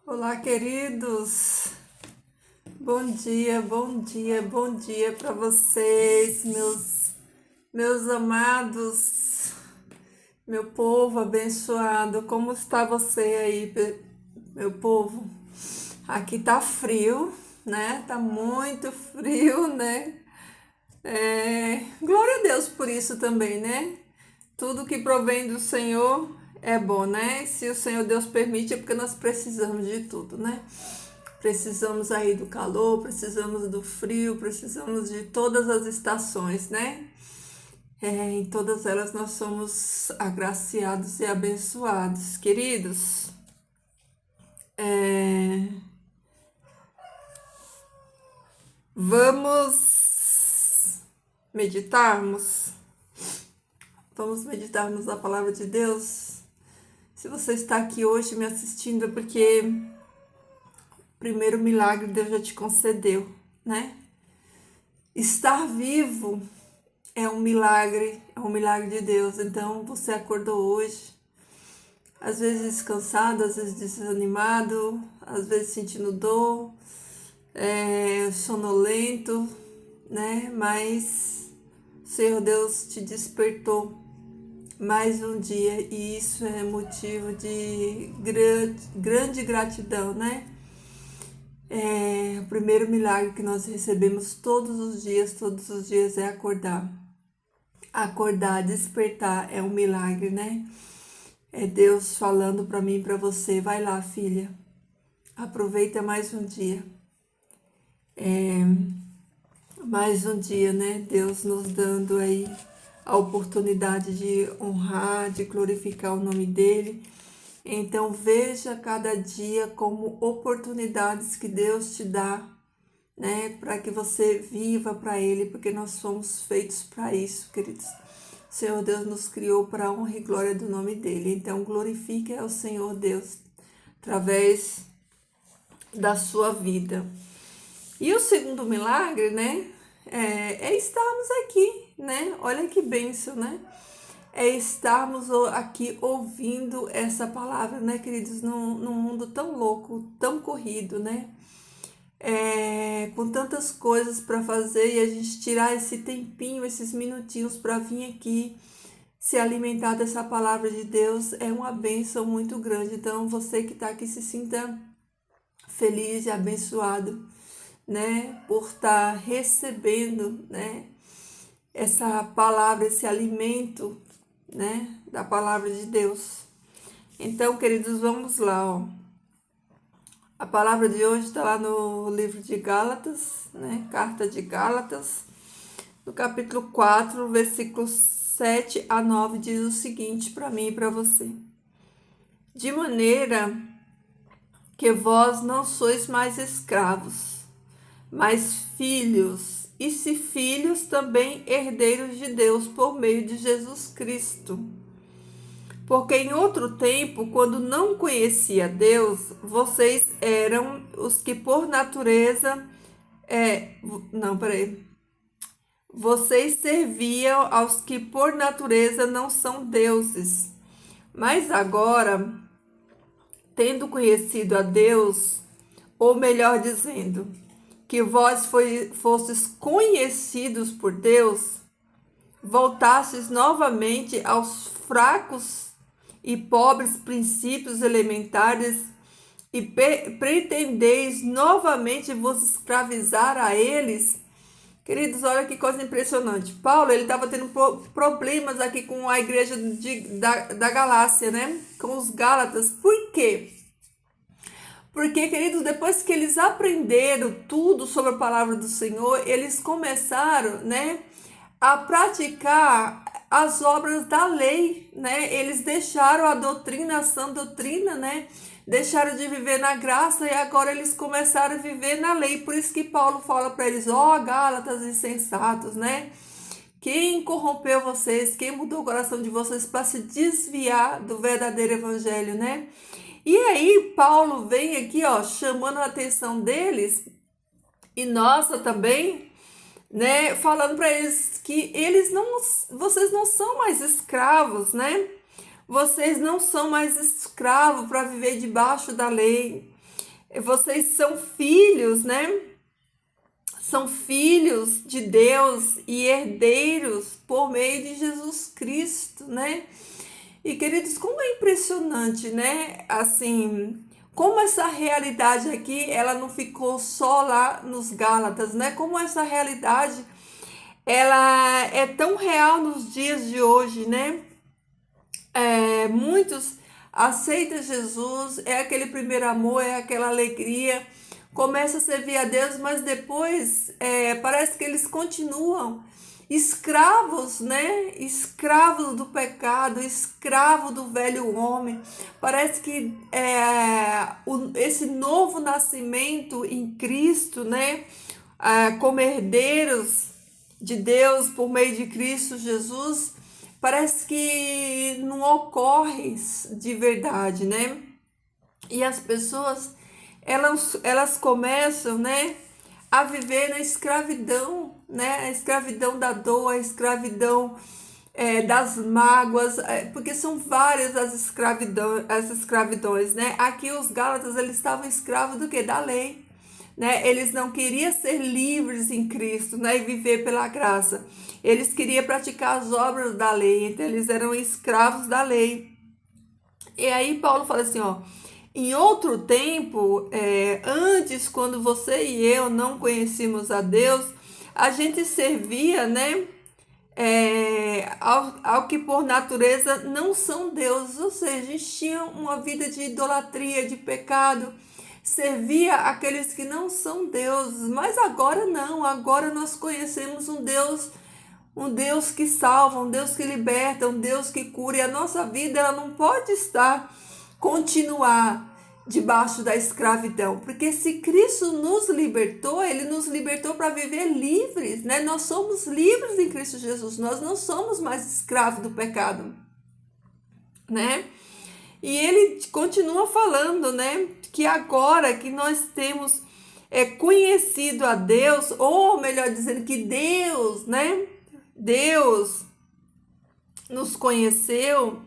Olá, queridos. Bom dia, bom dia, bom dia para vocês, meus amados, meu povo abençoado. Como está você aí, meu povo? Aqui tá frio, né? Tá muito frio, né? Glória a Deus por isso também, né? Tudo que provém do Senhor é bom, né? Se o Senhor Deus permite, é porque nós precisamos de tudo, né? Precisamos aí do calor, precisamos do frio, precisamos de todas as estações, né? Em todas elas nós somos agraciados e abençoados. Queridos, vamos meditarmos? Vamos meditarmos na palavra de Deus? Se você está aqui hoje me assistindo é porque o primeiro milagre Deus já te concedeu, né? Estar vivo é um milagre de Deus. Então você acordou hoje, às vezes cansado, às vezes desanimado, às vezes sentindo dor, sonolento, né? Mas o Senhor Deus te despertou mais um dia e isso é motivo de grande gratidão, né? O primeiro milagre que nós recebemos todos os dias é acordar. Acordar, despertar é um milagre, né? É Deus falando para mim e para você, vai lá, filha, aproveita mais um dia. Mais um dia, né? Deus nos dando aí a oportunidade de honrar, de glorificar o nome dele. Então veja cada dia como oportunidades que Deus te dá, né? Para que você viva para ele, porque nós somos feitos para isso, queridos. O Senhor Deus nos criou para a honra e glória do nome dele. Então, glorifique ao Senhor Deus através da sua vida. E o segundo milagre, né? É estarmos aqui, né? Olha que bênção, né? É estarmos aqui ouvindo essa palavra, né, queridos? Num mundo tão louco, tão corrido, né? Com tantas coisas para fazer e a gente tirar esse tempinho, esses minutinhos para vir aqui se alimentar dessa palavra de Deus é uma bênção muito grande. Então, você que está aqui se sinta feliz e abençoado, né, por estar recebendo, né, essa palavra, esse alimento, né, da palavra de Deus. Então, queridos, vamos lá, ó. A palavra de hoje está lá no livro de Gálatas, né, carta de Gálatas, no capítulo 4, versículos 7 a 9, diz o seguinte para mim e para você. De maneira que vós não sois mais escravos, mas filhos, e se filhos, também herdeiros de Deus por meio de Jesus Cristo. Porque em outro tempo, quando não conhecia Deus, vocês eram os que por natureza... Vocês serviam aos que por natureza não são deuses. Mas agora, tendo conhecido a Deus, ou melhor dizendo, que vós fostes conhecidos por Deus, voltastes novamente aos fracos e pobres princípios elementares e pretendeis novamente vos escravizar a eles. Queridos, olha que coisa impressionante. Paulo, ele estava tendo problemas aqui com a igreja da Galácia, né? Com os Gálatas. Por quê? Porque, queridos, depois que eles aprenderam tudo sobre a palavra do Senhor, eles começaram, né, a praticar as obras da lei, né? Eles deixaram a doutrina, a sã doutrina, né? Deixaram de viver na graça e agora eles começaram a viver na lei. Por isso que Paulo fala para eles, ó, Gálatas insensatos, né? Quem corrompeu vocês, quem mudou o coração de vocês para se desviar do verdadeiro evangelho, né? E aí Paulo vem aqui, ó, chamando a atenção deles e nossa também, né, falando para eles que vocês não são mais escravos, né? Vocês não são mais escravos para viver debaixo da lei. Vocês são filhos, né? São filhos de Deus e herdeiros por meio de Jesus Cristo, né? E queridos, como é impressionante, né? Assim, como essa realidade aqui, ela não ficou só lá nos Gálatas, né? Como essa realidade, ela é tão real nos dias de hoje, né? Muitos aceitam Jesus, é aquele primeiro amor, é aquela alegria, começa a servir a Deus, mas depois parece que eles continuam escravos, né? Escravos do pecado, escravo do velho homem. Parece que esse novo nascimento em Cristo, né? Como herdeiros de Deus por meio de Cristo Jesus, parece que não ocorre de verdade, né? E as pessoas, elas começam, né, a viver na escravidão, né? A escravidão da dor, a escravidão das mágoas, porque são várias as escravidões, né? Aqui os Gálatas, eles estavam escravos do quê? Da lei, né? Eles não queriam ser livres em Cristo, né? E viver pela graça. Eles queriam praticar as obras da lei, então eles eram escravos da lei. E aí Paulo fala assim, ó, em outro tempo, antes, quando você e eu não conhecíamos a Deus, a gente servia, né, ao que por natureza não são deuses, ou seja, a gente tinha uma vida de idolatria, de pecado, servia aqueles que não são deuses, mas agora não, agora nós conhecemos um Deus que salva, um Deus que liberta, um Deus que cura, e a nossa vida ela não pode continuar debaixo da escravidão, porque se Cristo nos libertou, Ele nos libertou para viver livres, né? Nós somos livres em Cristo Jesus, nós não somos mais escravos do pecado, né? E Ele continua falando, né, que agora que nós temos conhecido a Deus, ou melhor dizendo, que Deus, né, Deus nos conheceu,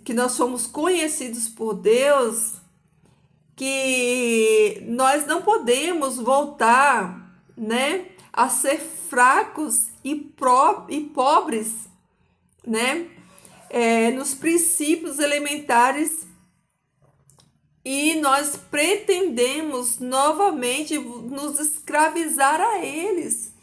que nós somos conhecidos por Deus, que nós não podemos voltar, né, a ser fracos e pobres, né, nos princípios elementares, e nós pretendemos novamente nos escravizar a eles.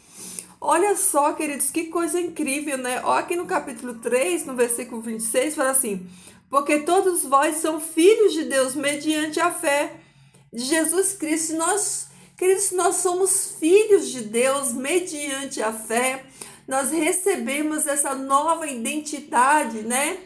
Olha só, queridos, que coisa incrível, né? Ó, aqui no capítulo 3, no versículo 26, fala assim: porque todos vós são filhos de Deus mediante a fé de Jesus Cristo. Nós, queridos, nós somos filhos de Deus mediante a fé. Nós recebemos essa nova identidade, né?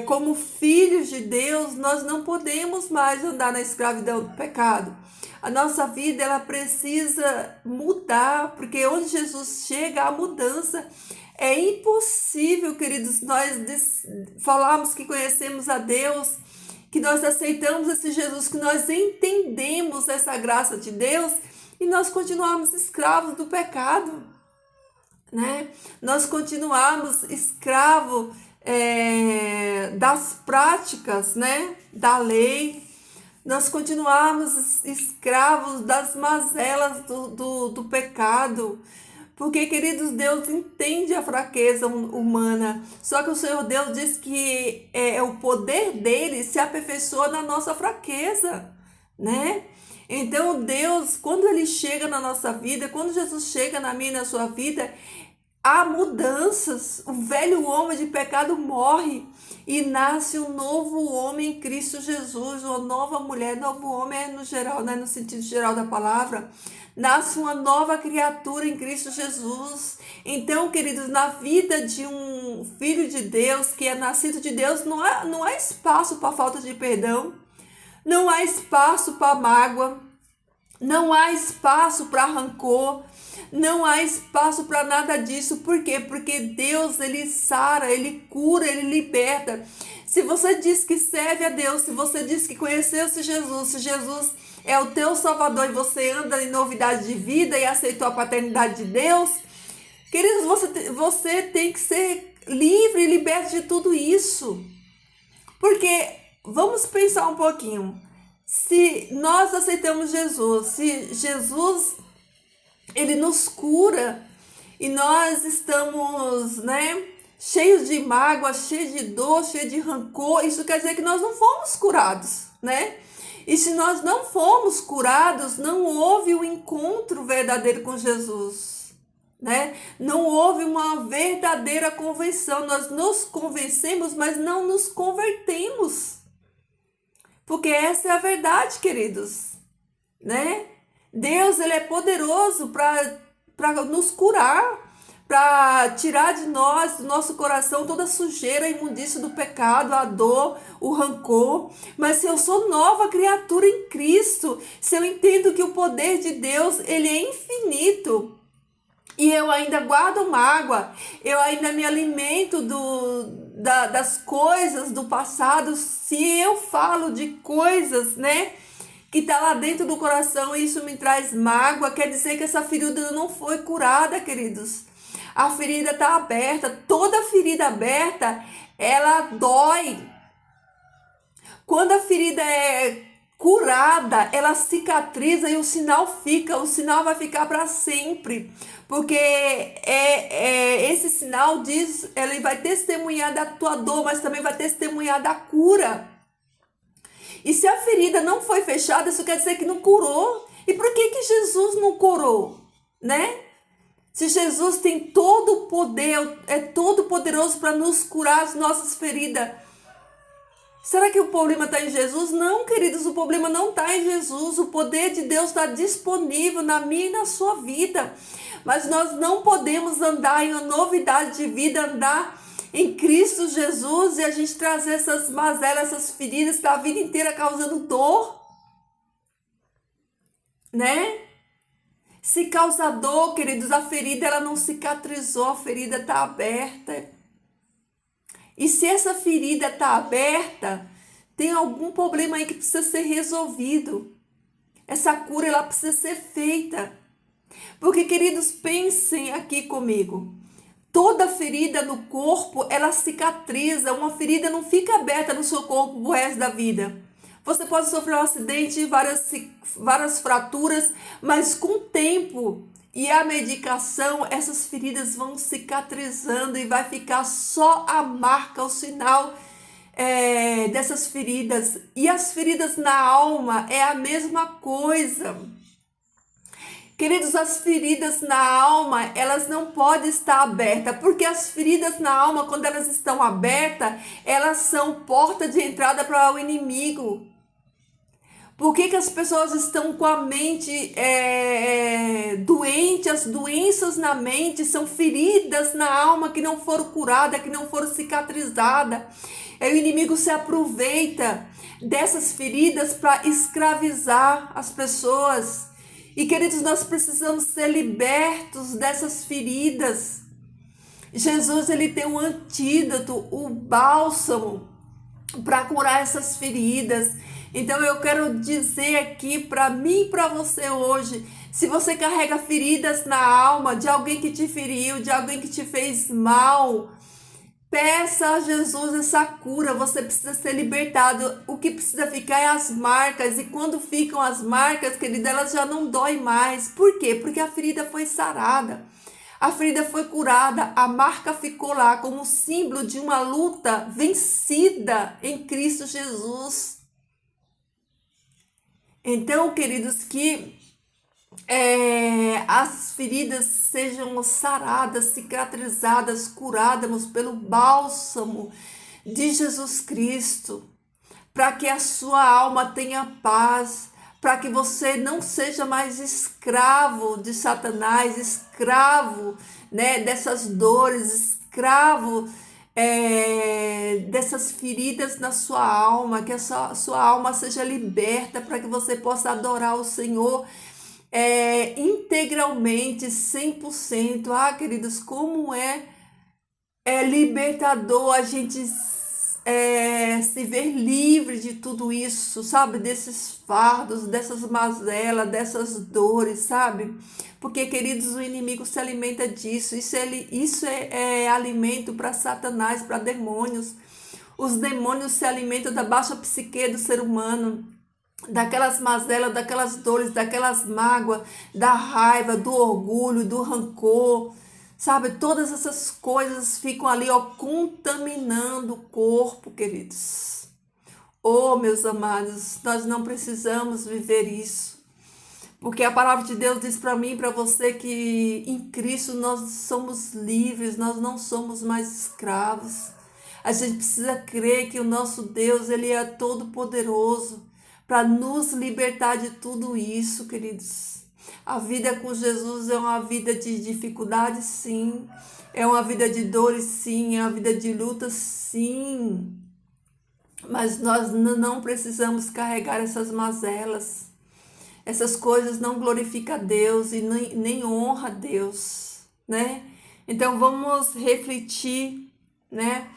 Como filhos de Deus, nós não podemos mais andar na escravidão do pecado. A nossa vida, ela precisa mudar, porque onde Jesus chega, a mudança é impossível, queridos, nós falarmos que conhecemos a Deus, que nós aceitamos esse Jesus, que nós entendemos essa graça de Deus e nós continuarmos escravos do pecado, né? Nós continuarmos escravos das práticas, né, da lei, nós continuarmos escravos das mazelas do pecado, porque, queridos, Deus entende a fraqueza humana, só que o Senhor Deus diz que o poder dele se aperfeiçoa na nossa fraqueza, né? Então Deus, quando ele chega na nossa vida, quando Jesus chega na minha e na sua vida, há mudanças, o velho homem de pecado morre e nasce um novo homem em Cristo Jesus, uma nova mulher, novo homem no geral, né, no sentido geral da palavra, nasce uma nova criatura em Cristo Jesus. Então, queridos, na vida de um filho de Deus, que é nascido de Deus, não há espaço para falta de perdão, não há espaço para mágoa, não há espaço para rancor, não há espaço para nada disso. Por quê? Porque Deus, ele sara, ele cura, ele liberta. Se você diz que serve a Deus, se você diz que conheceu-se Jesus, se Jesus é o teu Salvador e você anda em novidade de vida e aceitou a paternidade de Deus, queridos, você tem que ser livre e liberto de tudo isso. Porque, vamos pensar um pouquinho, Se nós aceitamos Jesus, se Jesus ele nos cura e nós estamos, né, cheios de mágoa, cheios de dor, cheios de rancor, isso quer dizer que nós não fomos curados, né? E se nós não fomos curados, não houve o encontro verdadeiro com Jesus, né? Não houve uma verdadeira conversão. Nós nos convencemos, mas não nos convertemos. Porque essa é a verdade, queridos, né? Deus, ele é poderoso para nos curar, para tirar de nós, do nosso coração, toda a sujeira, a imundícia do pecado, a dor, o rancor. Mas se eu sou nova criatura em Cristo, se eu entendo que o poder de Deus, ele é infinito, e eu ainda guardo mágoa, eu ainda me alimento das coisas do passado, se eu falo de coisas, né, que tá lá dentro do coração e isso me traz mágoa, quer dizer que essa ferida não foi curada, queridos. A ferida tá aberta, toda ferida aberta, ela dói. Quando a ferida é curada, ela cicatriza e o sinal vai ficar para sempre. Porque esse sinal diz, ele vai testemunhar da tua dor, mas também vai testemunhar da cura. E se a ferida não foi fechada, isso quer dizer que não curou. E por que Jesus não curou, né? Se Jesus tem todo o poder, é todo poderoso para nos curar as nossas feridas, será que o problema está em Jesus? Não, queridos, o problema não está em Jesus. O poder de Deus está disponível na minha e na sua vida. Mas nós não podemos andar em uma novidade de vida, andar em Cristo Jesus e a gente trazer essas mazelas, essas feridas para a vida inteira causando dor, né? Se causa dor, queridos, a ferida ela não cicatrizou, a ferida está aberta. E se essa ferida está aberta, tem algum problema aí que precisa ser resolvido. Essa cura ela precisa ser feita. Porque, queridos, pensem aqui comigo. Toda ferida no corpo, ela cicatriza. Uma ferida não fica aberta no seu corpo o resto da vida. Você pode sofrer um acidente, várias fraturas, mas com o tempo e a medicação, essas feridas vão cicatrizando e vai ficar só a marca, o sinal dessas feridas. E as feridas na alma é a mesma coisa. Queridos, as feridas na alma, elas não podem estar abertas, porque as feridas na alma, quando elas estão abertas, elas são porta de entrada para o inimigo. Por que as pessoas estão com a mente doente? As doenças na mente são feridas na alma que não foram curadas, que não foram cicatrizadas. O inimigo se aproveita dessas feridas para escravizar as pessoas. E, queridos, nós precisamos ser libertos dessas feridas. Jesus, ele tem um antídoto, o bálsamo para curar essas feridas. Então eu quero dizer aqui para mim e para você hoje, se você carrega feridas na alma de alguém que te feriu, de alguém que te fez mal, peça a Jesus essa cura. Você precisa ser libertado. O que precisa ficar é as marcas. E quando ficam as marcas, querida, elas já não dói mais. Por quê? Porque a ferida foi sarada. A ferida foi curada. A marca ficou lá como símbolo de uma luta vencida em Cristo Jesus. Então, queridos, que as feridas sejam saradas, cicatrizadas, curadas pelo bálsamo de Jesus Cristo, para que a sua alma tenha paz, para que você não seja mais escravo de Satanás, escravo, né, dessas dores, escravo dessas feridas na sua alma, que a sua alma seja liberta para que você possa adorar o Senhor integralmente, 100%. Ah, queridos, como é libertador a gente se ver livre de tudo isso, sabe? Desses fardos, dessas mazelas, dessas dores, sabe? Porque, queridos, o inimigo se alimenta disso. Isso é alimento para Satanás, para demônios. Os demônios se alimentam da baixa psique do ser humano. daquelas mazelas, daquelas dores, daquelas mágoas, da raiva, do orgulho, do rancor, sabe? Todas essas coisas ficam ali, ó, contaminando o corpo, queridos. Oh, meus amados, nós não precisamos viver isso. Porque a palavra de Deus diz para mim e para você que em Cristo nós somos livres, nós não somos mais escravos. A gente precisa crer que o nosso Deus, ele é todo poderoso para nos libertar de tudo isso, queridos. A vida com Jesus é uma vida de dificuldade, sim. É uma vida de dores, sim. É uma vida de luta, sim. Mas nós não precisamos carregar essas mazelas. Essas coisas não glorificam a Deus e nem honra a Deus, né? Então vamos refletir, né?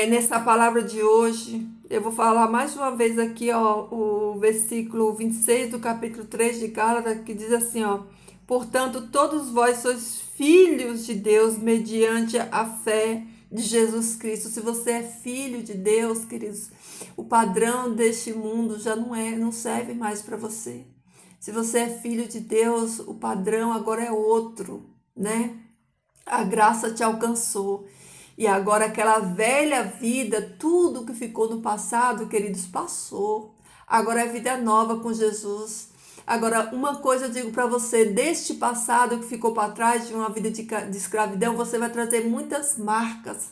Nessa palavra de hoje. Eu vou falar mais uma vez aqui, ó, o versículo 26 do capítulo 3 de Gálatas, que diz assim, ó: portanto, todos vós sois filhos de Deus mediante a fé de Jesus Cristo. Se você é filho de Deus, queridos, o padrão deste mundo já não serve mais para você. Se você é filho de Deus, o padrão agora é outro, né? A graça te alcançou. E agora aquela velha vida, tudo que ficou no passado, queridos, passou. Agora é vida nova com Jesus. Agora, uma coisa eu digo para você, deste passado que ficou para trás, de uma vida de escravidão, você vai trazer muitas marcas,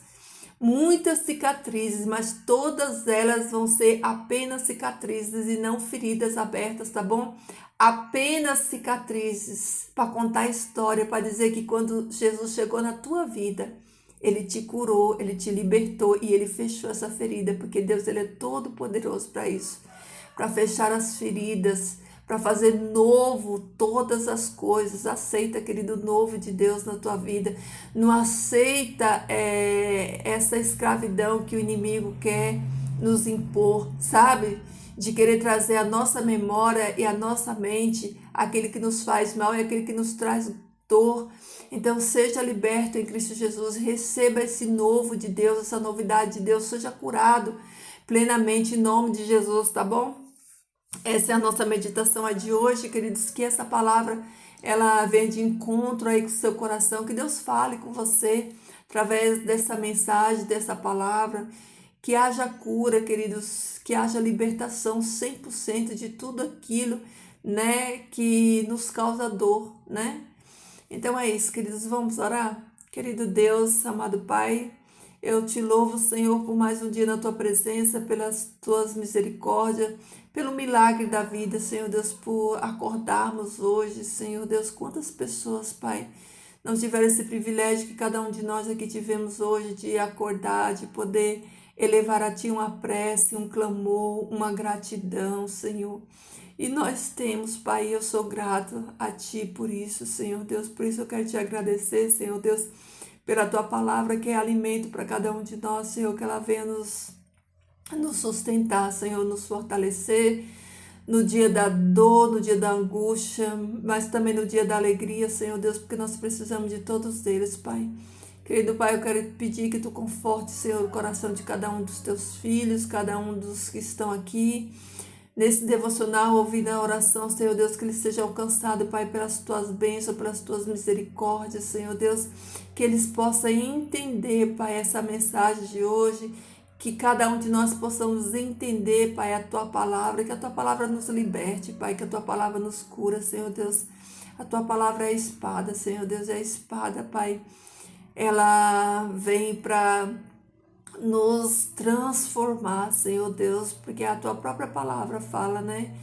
muitas cicatrizes, mas todas elas vão ser apenas cicatrizes e não feridas abertas, tá bom? Apenas cicatrizes para contar a história, para dizer que quando Jesus chegou na tua vida, ele te curou, ele te libertou e ele fechou essa ferida, porque Deus, ele é todo poderoso para isso, para fechar as feridas, para fazer novo todas as coisas. Aceita, querido, novo de Deus na tua vida. Não aceita essa escravidão que o inimigo quer nos impor, sabe? De querer trazer a nossa memória e a nossa mente aquele que nos faz mal e aquele que nos traz dor. Então seja liberto em Cristo Jesus, receba esse novo de Deus, essa novidade de Deus, seja curado plenamente em nome de Jesus, tá bom? Essa é a nossa meditação de hoje, queridos, que essa palavra ela vem de encontro aí com o seu coração, que Deus fale com você através dessa mensagem, dessa palavra, que haja cura, queridos, que haja libertação 100% de tudo aquilo, né, que nos causa dor, né? Então é isso, queridos, vamos orar? Querido Deus, amado Pai, eu te louvo, Senhor, por mais um dia na tua presença, pelas tuas misericórdias, pelo milagre da vida, Senhor Deus, por acordarmos hoje, Senhor Deus, quantas pessoas, Pai, não tiveram esse privilégio que cada um de nós aqui tivemos hoje de acordar, de poder elevar a Ti uma prece, um clamor, uma gratidão, Senhor. E nós temos, Pai, eu sou grato a Ti por isso, Senhor Deus. Por isso eu quero Te agradecer, Senhor Deus, pela Tua palavra que é alimento para cada um de nós, Senhor, que ela venha nos sustentar, Senhor, nos fortalecer no dia da dor, no dia da angústia, mas também no dia da alegria, Senhor Deus, porque nós precisamos de todos eles, Pai. Querido Pai, eu quero pedir que Tu conforte, Senhor, o coração de cada um dos Teus filhos, cada um dos que estão aqui nesse devocional, ouvindo a oração, Senhor Deus, que ele seja alcançado, Pai, pelas Tuas bênçãos, pelas Tuas misericórdias, Senhor Deus, que eles possam entender, Pai, essa mensagem de hoje, que cada um de nós possamos entender, Pai, a Tua palavra, que a Tua palavra nos liberte, Pai, que a Tua palavra nos cura, Senhor Deus. A Tua palavra é a espada, Senhor Deus, é a espada, Pai. Ela vem para nos transformar, Senhor Deus, porque a Tua própria palavra fala, né,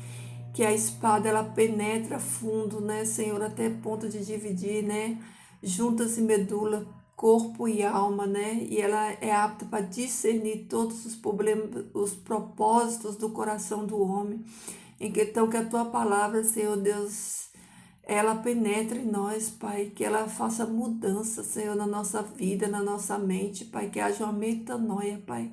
que a espada ela penetra fundo, né, Senhor, até ponto de dividir, né, juntas e medula, corpo e alma, né, e ela é apta para discernir todos os problemas, os propósitos do coração do homem. Então que a Tua palavra, Senhor Deus, ela penetre em nós, Pai, que ela faça mudança, Senhor, na nossa vida, na nossa mente, Pai, que haja uma metanoia, Pai,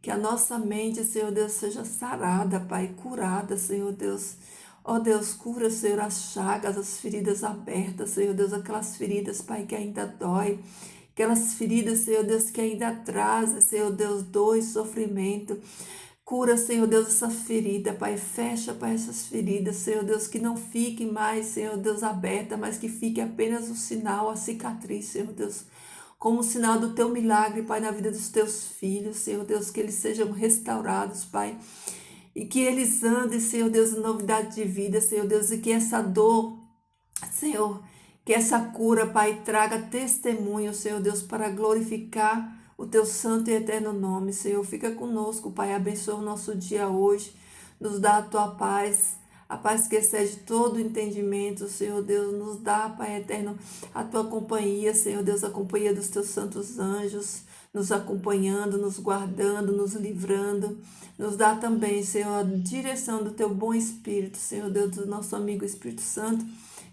que a nossa mente, Senhor Deus, seja sarada, Pai, curada, Senhor Deus. Ó Deus, cura, Senhor, as chagas, as feridas abertas, Senhor Deus, aquelas feridas, Pai, que ainda dói, aquelas feridas, Senhor Deus, que ainda trazem, Senhor Deus, dor e sofrimento. Cura, Senhor Deus, essa ferida, Pai. Fecha, Pai, essas feridas, Senhor Deus, que não fique mais, Senhor Deus, aberta, mas que fique apenas o sinal, a cicatriz, Senhor Deus. Como sinal do teu milagre, Pai, na vida dos teus filhos, Senhor Deus, que eles sejam restaurados, Pai. E que eles andem, Senhor Deus, em novidade de vida, Senhor Deus, e que essa dor, Senhor, que essa cura, Pai, traga testemunho, Senhor Deus, para glorificar o teu santo e eterno nome. Senhor, fica conosco, Pai, abençoa o nosso dia hoje, nos dá a tua paz, a paz que excede todo o entendimento, Senhor Deus, nos dá, Pai eterno, a tua companhia, Senhor Deus, a companhia dos teus santos anjos, nos acompanhando, nos guardando, nos livrando. Nos dá também, Senhor, a direção do teu bom Espírito, Senhor Deus, do nosso amigo Espírito Santo,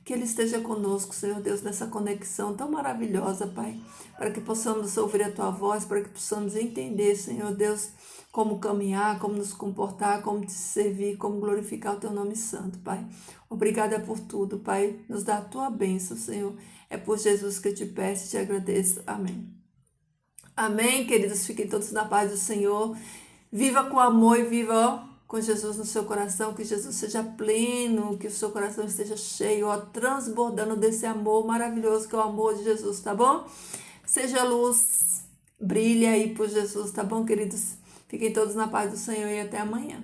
que ele esteja conosco, Senhor Deus, nessa conexão tão maravilhosa, Pai, para que possamos ouvir a tua voz, para que possamos entender, Senhor Deus, como caminhar, como nos comportar, como te servir, como glorificar o teu nome santo, Pai. Obrigada por tudo, Pai. Nos dá a tua bênção, Senhor. É por Jesus que eu te peço e te agradeço. Amém. Amém, queridos. Fiquem todos na paz do Senhor. Viva com amor e viva, ó, com Jesus no seu coração, que Jesus seja pleno, que o seu coração esteja cheio, ó, transbordando desse amor maravilhoso que é o amor de Jesus, tá bom? Seja luz, brilhe aí por Jesus, tá bom, queridos? Fiquem todos na paz do Senhor e até amanhã.